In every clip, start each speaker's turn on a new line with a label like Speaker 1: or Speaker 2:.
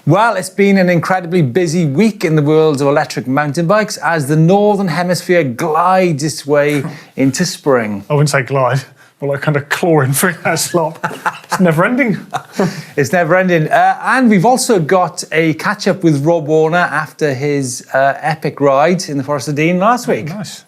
Speaker 1: Well, it's been an incredibly busy week in the world of electric mountain bikes as the Northern Hemisphere glides its way into spring.
Speaker 2: I wouldn't say glide, but like kind of clawing through that slop. It's never ending.
Speaker 1: It's never ending. And we've also got a catch up with Rob Warner after his epic ride in the Forest of Dean last week.
Speaker 2: Nice.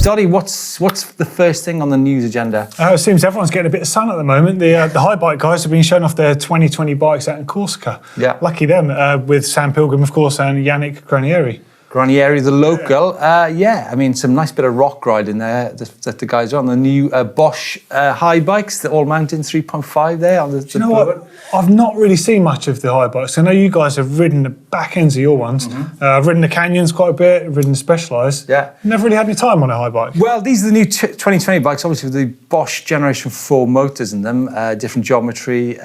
Speaker 1: Doddy, what's the first thing on the news agenda?
Speaker 2: It seems everyone's getting a bit of sun at the moment. The Haibike guys have been showing off their 2020 bikes out in Corsica.
Speaker 1: Yeah.
Speaker 2: Lucky them, with Sam Pilgrim, of course, and Yannick Granieri.
Speaker 1: Granieri, the local. I mean, some nice bit of rock riding there that the guys are on. The new Bosch Haibikes, the all-mountain 3.5 there. On the,
Speaker 2: Do you know what? I've not really seen much of the Haibikes. I know you guys have ridden the back ends of your ones. Mm-hmm. I've ridden the Canyons quite a bit, ridden the Specialized.
Speaker 1: Yeah.
Speaker 2: Never really had any time on a Haibike.
Speaker 1: Well, these are the new 2020 bikes, obviously with the Bosch Generation 4 motors in them, different geometry,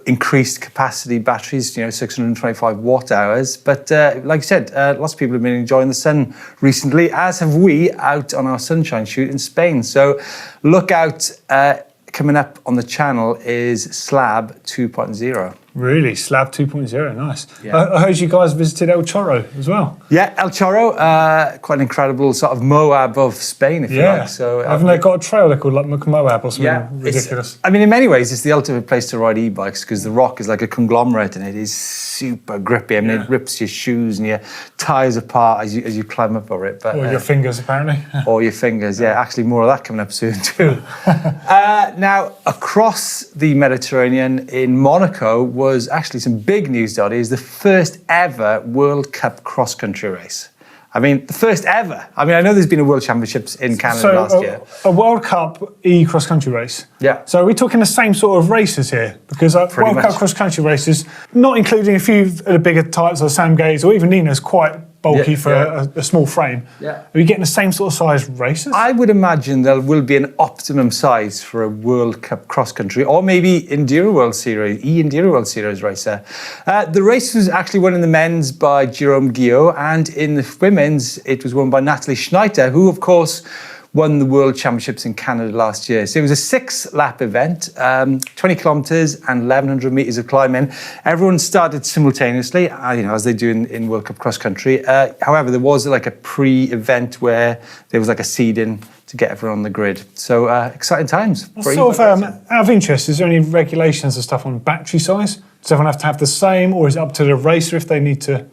Speaker 1: increased capacity batteries, 625 watt hours. But like I said, lots of people have been enjoying the sun recently, as have we out on our sunshine shoot in Spain. So look out, coming up on the channel is Slab 2.0.
Speaker 2: Really? Slab 2.0, nice.
Speaker 1: Yeah.
Speaker 2: I heard you guys visited El Chorro as well.
Speaker 1: Yeah, El Chorro, quite an incredible sort of Moab of Spain, if you like. So,
Speaker 2: haven't they got a trail they called like Moab or something ridiculous?
Speaker 1: I mean, in many ways, it's the ultimate place to ride e-bikes because the rock is like a conglomerate and it is super grippy. I mean, it rips your shoes and your tyres apart as you climb up over it. But,
Speaker 2: or your fingers, apparently.
Speaker 1: Or your fingers, yeah. Actually, more of that coming up soon too. Now, across the Mediterranean in Monaco was actually some big news, Doddy, is the first ever World Cup cross-country race. I mean, the first ever. I mean, I know there's been a World Championships in Canada last year.
Speaker 2: A World Cup cross-country race.
Speaker 1: Yeah.
Speaker 2: So are we talking the same sort of races here? Because World Cup cross-country races, not including a few of the bigger types like Sam Gaze or even Nina's quite bulky for a small frame.
Speaker 1: Yeah.
Speaker 2: Are you getting the same sort of size races?
Speaker 1: I would imagine there will be an optimum size for a World Cup cross-country or maybe Enduro World Series, Enduro World Series racer. The race was actually won in the men's by Jerome Guillot and in the women's it was won by Natalie Schneider, who of course won the World Championships in Canada last year. So it was a 6-lap event, 20 kilometres and 1,100 metres of climbing. Everyone started simultaneously, as they do in World Cup cross country. However, there was like a pre-event where there was like a seed-in to get everyone on the grid. So exciting times.
Speaker 2: Out of interest, is there any regulations and stuff on battery size? Does everyone have to have the same, or is it up to the racer if they need to?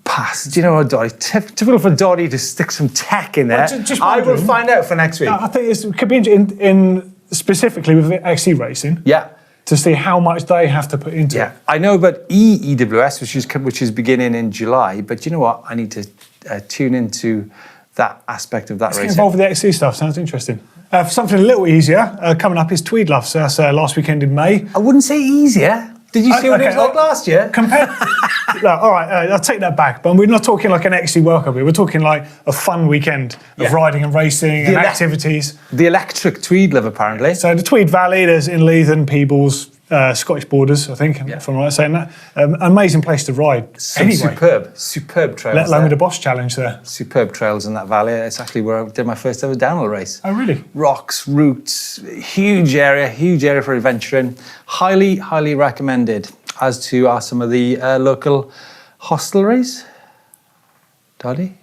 Speaker 1: Pass. Do you know what, Doddy? Typical for Doddy to stick some tech in there.
Speaker 2: Just
Speaker 1: I will find out for next week.
Speaker 2: I think it could be in specifically with XC racing.
Speaker 1: Yeah.
Speaker 2: To see how much they have to put into it.
Speaker 1: I know about EWS, which is beginning in July. But you know what? I need to tune into that aspect of that racing.
Speaker 2: Get involved with the XC stuff. Sounds interesting. For something a little easier, coming up is Tweed Loves. So that's last weekend in May.
Speaker 1: I wouldn't say easier. Did you see what it was like last year?
Speaker 2: All right, I'll take that back. But we're not talking like an XC World Cup here. We're talking like a fun weekend of riding and racing and activities.
Speaker 1: The electric Tweed Love, apparently.
Speaker 2: So the Tweed Valley, there's in Leithen, Peebles, Scottish Borders, I think, if I'm right saying that. Amazing place to ride. Superb trails. Let alone with the Bosch Challenge there.
Speaker 1: Superb trails in that valley. It's actually where I did my first ever downhill race.
Speaker 2: Oh, really?
Speaker 1: Rocks, roots, huge area for adventuring. Highly, highly recommended, as to are some of the local hostelries. Doddy?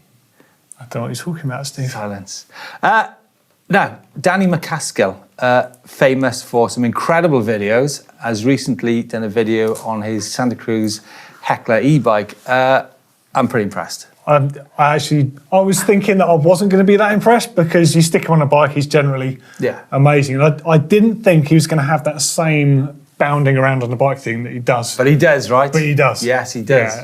Speaker 2: I don't know what you're talking about, Steve.
Speaker 1: Silence. Now, Danny MacAskill, famous for some incredible videos, has recently done a video on his Santa Cruz Heckler e-bike. I'm pretty impressed.
Speaker 2: I was thinking that I wasn't going to be that impressed because you stick him on a bike, he's generally amazing. And I didn't think he was going to have that same bounding around on the bike thing that he does.
Speaker 1: But he does, right?
Speaker 2: But he does.
Speaker 1: Yes, he does.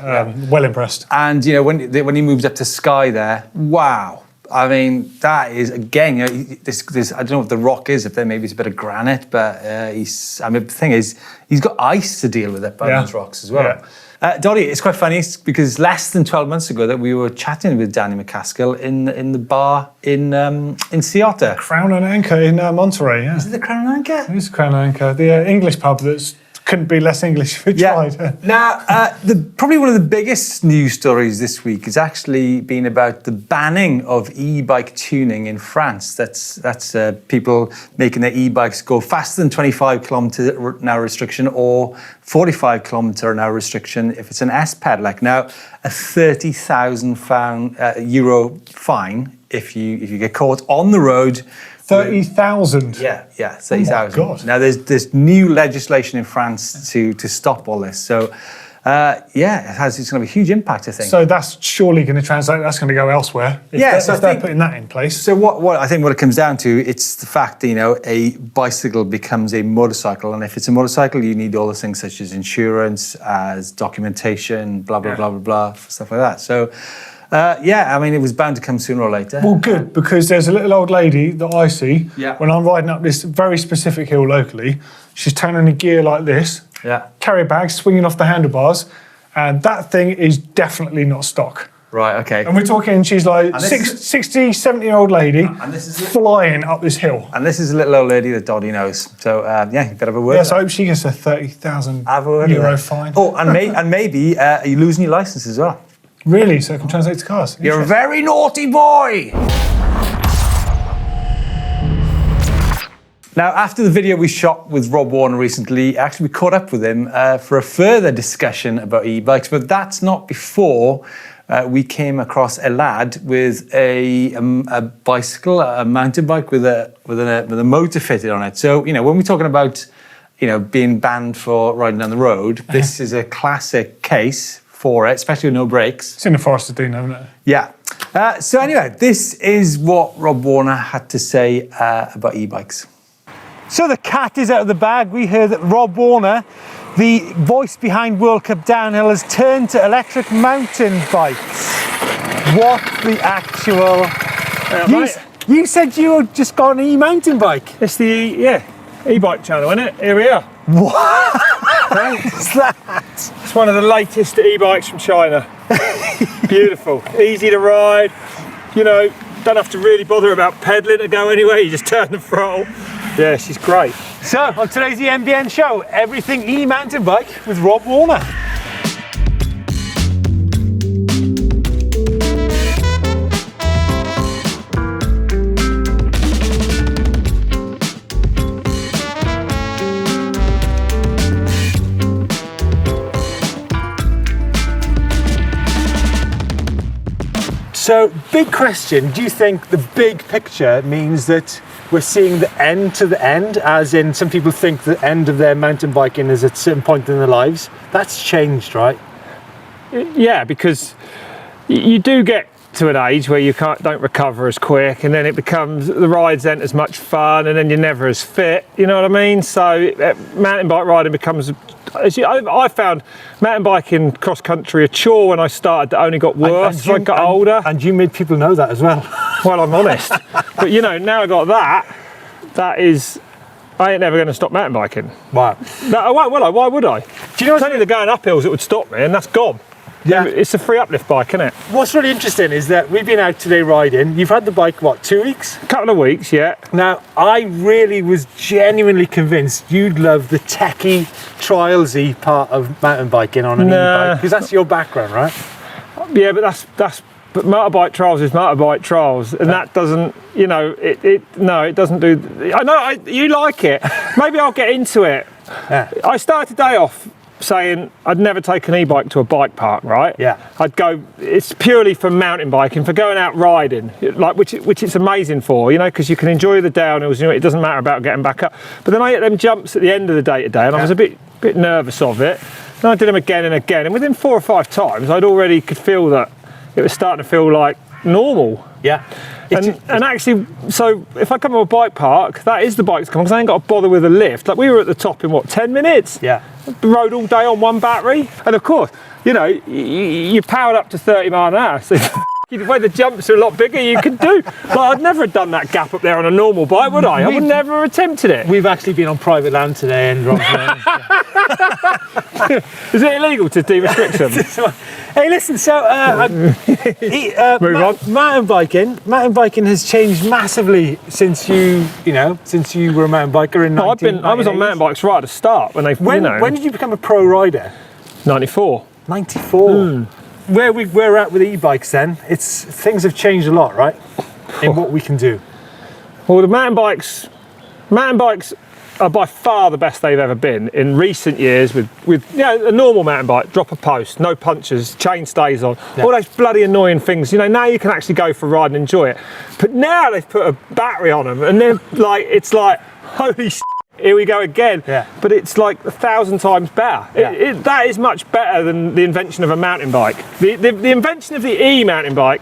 Speaker 2: Well impressed.
Speaker 1: And, when he moved up to Skye there, wow. I mean, that is, again, this I don't know what the rock is, if there maybe it's a bit of granite, but the thing is, he's got ice to deal with it by those rocks as well. Yeah. Doddy, it's quite funny because less than 12 months ago that we were chatting with Danny MacAskill in the bar in Ceuta.
Speaker 2: Crown and Anchor in Monterey, yeah.
Speaker 1: Is it the Crown and Anchor?
Speaker 2: It is Crown and Anchor, the English pub that's couldn't be less English if we tried.
Speaker 1: Now, probably one of the biggest news stories this week has actually been about the banning of e-bike tuning in France. That's people making their e-bikes go faster than 25 kilometre an hour restriction or 45 kilometre an hour restriction if it's an S-pedelec. Now, a €30,000 fine if you get caught on the road.
Speaker 2: 30,000.
Speaker 1: Yeah, 30,000.
Speaker 2: Oh my God.
Speaker 1: Now there's new legislation in France to stop all this. So it's going to have a huge impact, I think.
Speaker 2: So that's surely going to translate. That's going to go elsewhere. If they're putting that in place.
Speaker 1: So what I think what it comes down to, it's the fact that a bicycle becomes a motorcycle, and if it's a motorcycle, you need all the things such as insurance, as documentation, blah blah blah blah blah, stuff like that. So. It was bound to come sooner or later.
Speaker 2: Well, good, because there's a little old lady that I see when I'm riding up this very specific hill locally. She's turning a gear like this, carry bag swinging off the handlebars, and that thing is definitely not stock.
Speaker 1: Right, okay.
Speaker 2: And we're talking, she's like 60, 70-year-old lady flying up this hill.
Speaker 1: And this is a little old lady that Doddy knows. So, you better have a word.
Speaker 2: Yes, I hope she gets a €30,000 fine.
Speaker 1: Oh, and maybe you're losing your licence as well.
Speaker 2: Really? So it can translate to cars?
Speaker 1: You're a very naughty boy! Now, after the video we shot with Rob Warner recently, actually we caught up with him for a further discussion about e-bikes, but that's not before we came across a lad with a bicycle, a mountain bike with a motor fitted on it. So, when we're talking about, being banned for riding down the road, this is a classic case for it, especially with no brakes.
Speaker 2: It's in the Forest of Dean, isn't it?
Speaker 1: Yeah. So anyway, this is what Rob Warner had to say about e-bikes. So the cat is out of the bag. We heard that Rob Warner, the voice behind World Cup Downhill, has turned to electric mountain bikes. What the actual... You said you had just got an e-mountain bike.
Speaker 2: It's the e-bike channel, isn't it? Here we are.
Speaker 1: What is that?
Speaker 2: It's one of the latest e-bikes from China. Beautiful, easy to ride. Don't have to really bother about pedaling to go anywhere. You just turn the throttle. Yeah, she's great.
Speaker 1: So on today's EMBN show, everything e-mountain bike with Rob Warner. So, big question, do you think the big picture means that we're seeing the end to the end, as in some people think the end of their mountain biking is at a certain point in their lives? That's changed, right?
Speaker 2: Yeah, because you do get to an age where you don't recover as quick, and then it becomes, the rides aren't as much fun, and then you're never as fit, you know what I mean? So mountain bike riding becomes, I found mountain biking cross country a chore when I started that only got worse as I got older.
Speaker 1: And you made people know that as well.
Speaker 2: Well, I'm honest. But now I got that is, I ain't never going to stop mountain biking.
Speaker 1: Wow.
Speaker 2: No, why would I? Do you know, it's only the going up hills that would stop me, and that's gone. Yeah, it's a free uplift bike, isn't it?
Speaker 1: What's really interesting is that we've been out today riding. You've had the bike, what, 2 weeks?
Speaker 2: A couple of weeks, yeah.
Speaker 1: Now, I really was genuinely convinced you'd love the techie, trialsy part of mountain biking on an e-bike, because that's your background, right?
Speaker 2: Yeah, but but motorbike trials is motorbike trials, and that doesn't, it doesn't do. I know you like it. Maybe I'll get into it.
Speaker 1: Yeah.
Speaker 2: I started today off saying I'd never take an e-bike to a bike park, right?
Speaker 1: Yeah.
Speaker 2: I'd go, it's purely for mountain biking, for going out riding, like which it's amazing for, because you can enjoy the downhills, it doesn't matter about getting back up. But then I hit them jumps at the end of the day today, and I was a bit nervous of it. Then I did them again and again, and within 4 or 5 times, I'd already could feel that it was starting to feel like normal.
Speaker 1: Yeah.
Speaker 2: And actually, so if I come to a bike park, that is the bike to come, because I ain't got to bother with a lift. Like, we were at the top in 10 minutes?
Speaker 1: Yeah.
Speaker 2: Rode all day on one battery. And of course, you powered up to 30 miles an hour. So the way the jumps are a lot bigger, you could do. Like, I'd never have done that gap up there on a normal bike, would I? I would never have attempted it.
Speaker 3: We've actually been on private land today, and
Speaker 2: Is it illegal to de-restrict them?
Speaker 3: Hey, listen. So, mountain biking has changed massively since you were a mountain biker in.
Speaker 2: I was on mountain bikes right at the start when they.
Speaker 3: When did you become a pro rider?
Speaker 2: 94.
Speaker 3: 94. Where we're at with e-bikes, then things have changed a lot, right? In what we can do.
Speaker 2: Well, the mountain bikes are by far the best they've ever been in recent years. With a normal mountain bike, drop a post, no punches, chain stays on, all those bloody annoying things. Now you can actually go for a ride and enjoy it. But now they've put a battery on them, and they're like, it's like, holy shit, here we go again. Yeah. But it's like 1,000 times better. Yeah. That is much better than the invention of a mountain bike. The invention of the e-mountain bike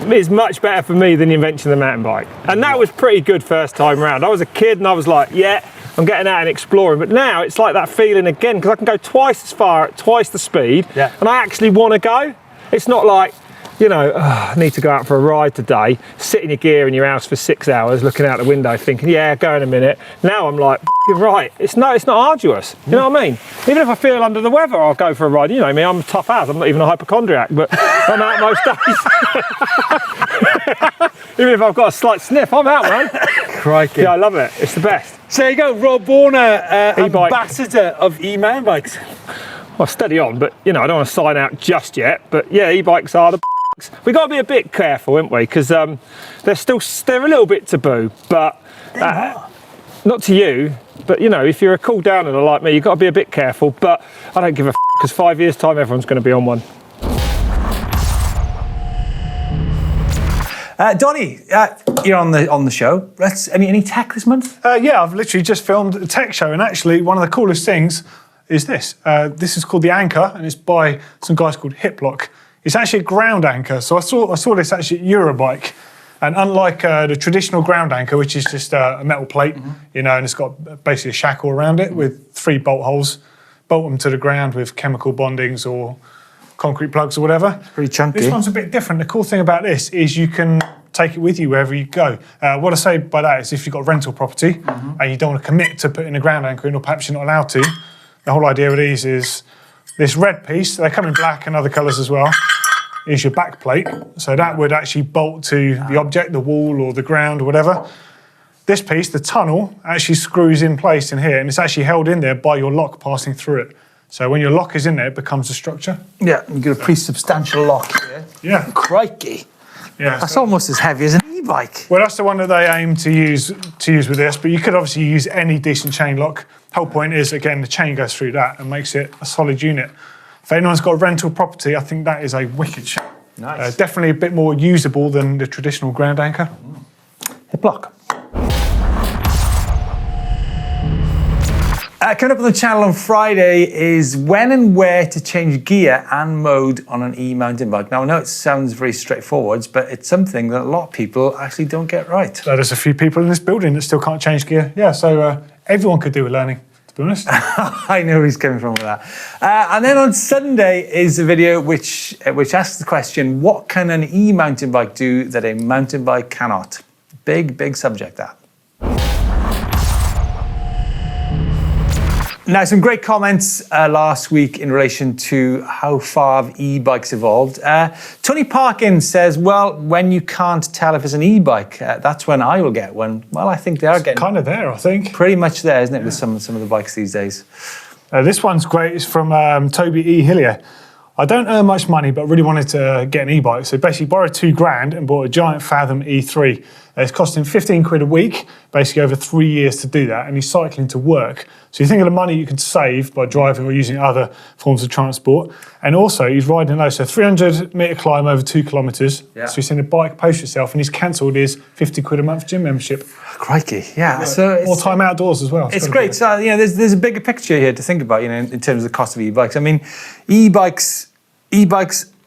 Speaker 2: is much better for me than the invention of the mountain bike. And that was pretty good first time round. I was a kid and I was like, yeah, I'm getting out and exploring. But now it's like that feeling again, because I can go twice as far at twice the speed, and I actually want to go. It's not like, I need to go out for a ride today, sit in your gear in your house for 6 hours, looking out the window thinking, yeah, go in a minute. Now I'm like, right, it's not arduous. You know what I mean? Even if I feel under the weather, I'll go for a ride. You know me, I'm a tough ass. I'm not even a hypochondriac, but I'm out most days. Even if I've got a slight sniff, I'm out, man.
Speaker 3: Crikey.
Speaker 2: Yeah, I love it. It's the best.
Speaker 3: So there you go, Rob Warner, ambassador of e-mountain bikes.
Speaker 2: Well, steady on, but I don't want to sign out just yet. But yeah, e-bikes are the we've got to be a bit careful, haven't we? Because they're a little bit taboo, but not to you. But if you're a cool downer like me, you've got to be a bit careful. But I don't give a because 5 years time, everyone's going to be on one.
Speaker 1: Doddy, you're on the show. Any tech this month?
Speaker 4: Yeah, I've literally just filmed a tech show, and actually one of the coolest things is this. This is called the Anchor, and it's by some guys called Hiplock. It's actually a ground anchor. So I saw this actually at Eurobike, and unlike the traditional ground anchor, which is just a metal plate, and it's got basically a shackle around it with 3 bolt holes, bolt them to the ground with chemical bondings or concrete plugs or whatever.
Speaker 1: Pretty chunky.
Speaker 4: This one's a bit different. The cool thing about this is you can take it with you wherever you go. What I say by that is if you've got a rental property and you don't want to commit to putting a ground anchor in, or perhaps you're not allowed to, the whole idea of these is this red piece, they come in black and other colours as well, is your back plate. So that would actually bolt to the object, the wall or the ground or whatever. This piece, the tunnel, actually screws in place in here, and it's actually held in there by your lock passing through it. So when your lock is in there, it becomes a structure.
Speaker 1: Yeah, you get a pretty substantial lock here.
Speaker 4: Yeah.
Speaker 1: Crikey.
Speaker 4: Yeah.
Speaker 1: That's almost as heavy as an e-bike.
Speaker 4: Well, that's the one that they aim to use with this, but you could obviously use any decent chain lock. Whole point is, again, the chain goes through that and makes it a solid unit. If anyone's got a rental property, I think that is a wicked shot.
Speaker 1: Nice.
Speaker 4: Definitely a bit more usable than the traditional ground anchor.
Speaker 1: Hiplock. Coming up on the channel on Friday is when and where to change gear and mode on an e-mountain bike. Now, I know it sounds very straightforward, but it's something that a lot of people actually don't get right.
Speaker 4: There's a few people in this building that still can't change gear. Yeah, so everyone could do with learning, to be honest.
Speaker 1: I know where he's coming from with that. And then on Sunday is a video which asks the question, what can an e-mountain bike do that a mountain bike cannot? Big subject, that. Now, some great comments last week in relation to how far e-bikes evolved. Tony Parkins says, well, when you can't tell if it's an e-bike, that's when I will get one. Well, I think they are getting...
Speaker 4: kind of there, I think.
Speaker 1: Pretty much there, isn't it, with some of the bikes these days?
Speaker 4: This one's great. It's from Toby E. Hillier. I don't earn much money, but really wanted to get an e-bike. So basically borrowed £2,000 and bought a giant Fathom E3. It's costing 15 quid a week, basically over 3 years to do that. And he's cycling to work. So you think of the money you can save by driving or using other forms of transport. And also he's riding low. So 300 metre climb over 2 kilometres. Yeah. So he's seen a bike post yourself, and he's cancelled his 50 quid a month gym membership.
Speaker 1: Crikey, yeah. So
Speaker 4: more time outdoors as well.
Speaker 1: It's great. So, there's a bigger picture here to think about, in terms of the cost of e-bikes. I mean, e-bikes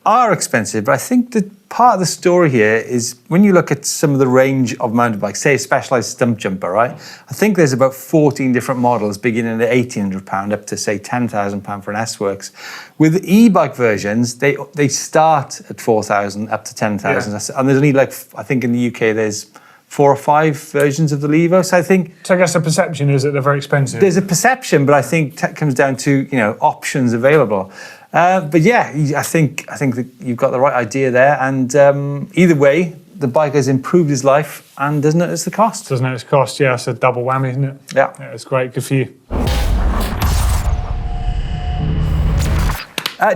Speaker 1: are expensive, but I think that part of the story here is when you look at some of the range of mountain bikes, say a Specialized stump jumper, right? I think there's about 14 different models beginning at £1,800 up to say £10,000 for an S-Works. With the e-bike versions, they start at 4,000 up to 10,000, and there's only like, I think in the UK there's 4 or 5 versions of the Levo. So I
Speaker 4: guess the perception is that they're very expensive.
Speaker 1: There's a perception, but I think it comes down to options available. But yeah, I think that you've got the right idea there. And either way, the bike has improved his life and doesn't notice the cost.
Speaker 4: Doesn't notice the cost. Yeah, it's a double whammy, isn't it?
Speaker 1: Yeah,
Speaker 4: it's great. Good for you.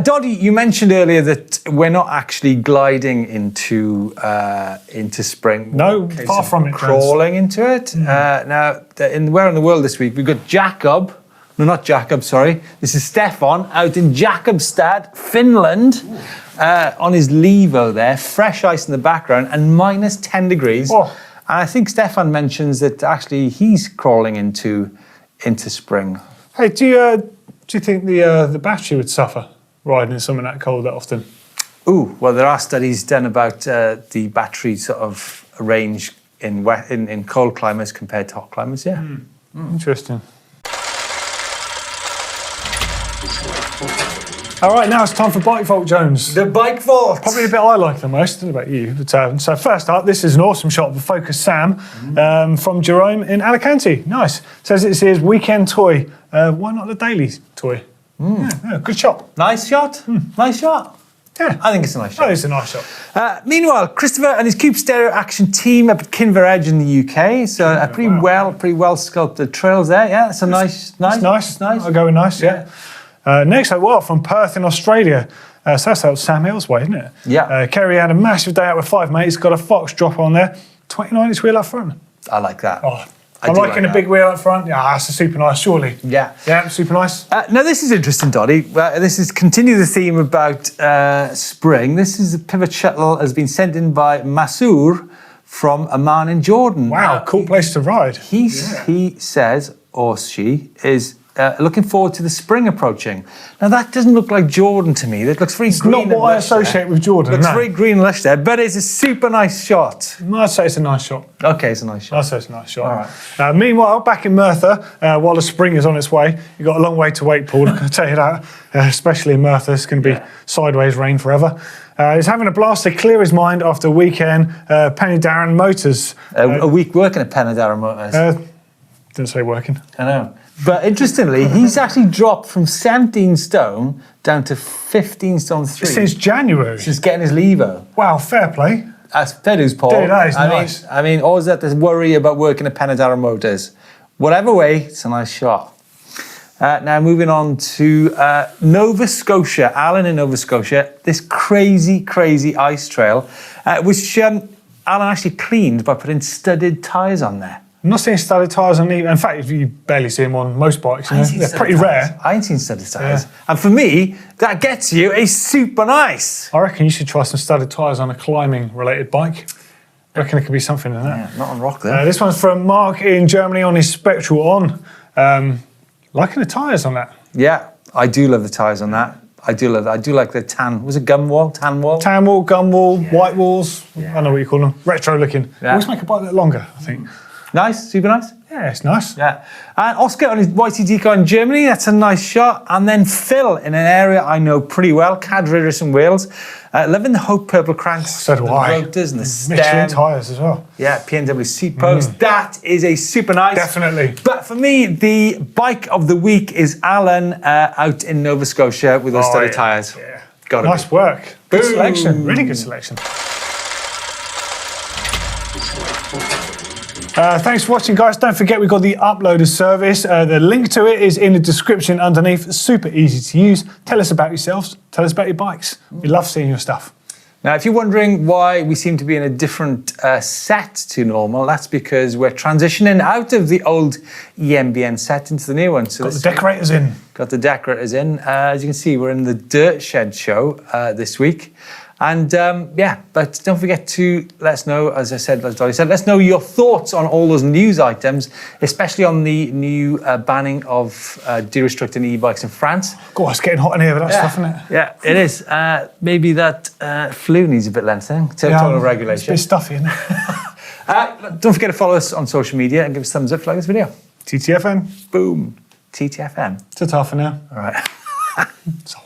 Speaker 1: Doddy, you mentioned earlier that we're not actually gliding into spring.
Speaker 4: No, far from it.
Speaker 1: Crawling into it. Now, where in the world this week? We've got Jakob. No, not Jakob, sorry. This is Stefan out in Jakobstad, Finland, on his Levo there. Fresh ice in the background and minus 10 degrees.
Speaker 4: Oh.
Speaker 1: And I think Stefan mentions that actually he's crawling into spring.
Speaker 4: Hey, do you think the battery would suffer riding in something that cold that often?
Speaker 1: Ooh, well, there are studies done about the battery sort of range in cold climates compared to hot climates, yeah.
Speaker 4: Interesting. All right, now it's time for Bike Vault, Jones.
Speaker 1: The Bike Vault!
Speaker 4: Probably the bit I like the most. I don't know about you. But, so first up, this is an awesome shot of the Focus Sam from Jerome in Alicante. Nice. Says it's his weekend toy. Why not the daily toy? Yeah, good shot.
Speaker 1: Nice shot. Nice shot.
Speaker 4: Yeah,
Speaker 1: I think it's a nice shot.
Speaker 4: It's a nice shot.
Speaker 1: Meanwhile, Christopher and his Cube Stereo Action team up at Kinver Edge in the UK. So pretty well sculpted trails there. Yeah, it's a nice.
Speaker 4: I'll go with nice. Yeah. Next up, from Perth in Australia. So that's out Sam Hill's way, isn't it?
Speaker 1: Yeah.
Speaker 4: Kerry had a massive day out with 5 mates. Got a Fox drop on there. 29-inch wheel up front.
Speaker 1: I like that.
Speaker 4: Oh, I'm liking a big wheel up front. Yeah, that's a super nice, surely.
Speaker 1: Yeah.
Speaker 4: Yeah, super nice.
Speaker 1: Now, this is interesting, Doddy. This is continue the theme about spring. This is a pivot shuttle has been sent in by Masour from Amman in Jordan.
Speaker 4: Wow, cool place to ride.
Speaker 1: He says, or she, is looking forward to the spring approaching. Now, that doesn't look like Jordan to me. That looks very green.
Speaker 4: Not what I associate with Jordan.
Speaker 1: Looks very green and lush there, but it's a super nice shot.
Speaker 4: I'd say it's a nice shot.
Speaker 1: Okay, it's a nice shot.
Speaker 4: I'd say it's a nice shot.
Speaker 1: All right.
Speaker 4: Meanwhile, back in Merthyr, while the spring is on its way, you've got a long way to wait, Paul. I can tell you that. Especially in Merthyr, it's going to be sideways rain forever. He's having a blast to clear his mind after a weekend. Penydarren Motors.
Speaker 1: A week working at Penydarren Motors.
Speaker 4: Didn't say working.
Speaker 1: I know. But interestingly, he's actually dropped from 17 stone down to 15 stone 3.
Speaker 4: Since January.
Speaker 1: Since getting his Levo.
Speaker 4: Wow, fair play.
Speaker 1: That's fair dues, Paul.
Speaker 4: Dude, that is nice.
Speaker 1: I mean, always that to worry about working at Penydarren Motors. Whatever way, it's a nice shot. Now moving on to Nova Scotia, Alan in Nova Scotia. This crazy ice trail, which Alan actually cleaned by putting studded tyres on there.
Speaker 4: I'm not seeing studded tyres on either. In fact, you barely see them on most bikes. They're pretty rare.
Speaker 1: I ain't seen studded tyres. Yeah. And for me, that gets you a super nice.
Speaker 4: I reckon you should try some studded tyres on a climbing-related bike. I reckon it could be something in that.
Speaker 1: Yeah, not on rock, though.
Speaker 4: This one's from Mark in Germany on his Spectral On. Liking the tyres on that.
Speaker 1: Yeah, I do love the tyres on that. I do love that. I do like the tan. Was it gum wall? Tan wall?
Speaker 4: Tan wall, gum wall, white walls. Yeah. I don't know what you call them. Retro looking. Yeah. Always make a bike a bit longer, I think.
Speaker 1: Nice, super nice.
Speaker 4: Yeah, it's nice.
Speaker 1: Yeah. And Oscar on his YTD car in Germany, that's a nice shot. And then Phil in an area I know pretty well, Cadriders in Wales. Loving the Hope Purple cranks.
Speaker 4: So do
Speaker 1: the rotors and the stem.
Speaker 4: Michelin tyres as well.
Speaker 1: Yeah, PNW seat post. That is a super nice.
Speaker 4: Definitely.
Speaker 1: But for me, the bike of the week is Alan out in Nova Scotia with those studded tyres.
Speaker 4: Yeah.
Speaker 1: Gotta
Speaker 4: nice work. Good selection. Really good selection. Thanks for watching, guys. Don't forget we've got the uploader service. The link to it is in the description underneath. Super easy to use. Tell us about yourselves. Tell us about your bikes. We love seeing your stuff.
Speaker 1: Now, if you're wondering why we seem to be in a different set to normal, that's because we're transitioning out of the old EMBN set into the new one. So
Speaker 4: got the decorators in.
Speaker 1: Got the decorators in. As you can see, we're in the Dirt Shed show this week. And yeah, but don't forget to let us know, as I said, as Doddy said, let us know your thoughts on all those news items, especially on the new banning of derestricted e-bikes in France.
Speaker 4: God, it's getting hot in here with that stuff, isn't it?
Speaker 1: Yeah, it is. Maybe that flu needs a bit lengthening. Total regulation.
Speaker 4: It's a bit stuffy, isn't it?
Speaker 1: Don't forget to follow us on social media and give us a thumbs up if you like this video.
Speaker 4: TTFN.
Speaker 1: Boom. TTFN.
Speaker 4: Ta-ta for now.
Speaker 1: All right.
Speaker 4: So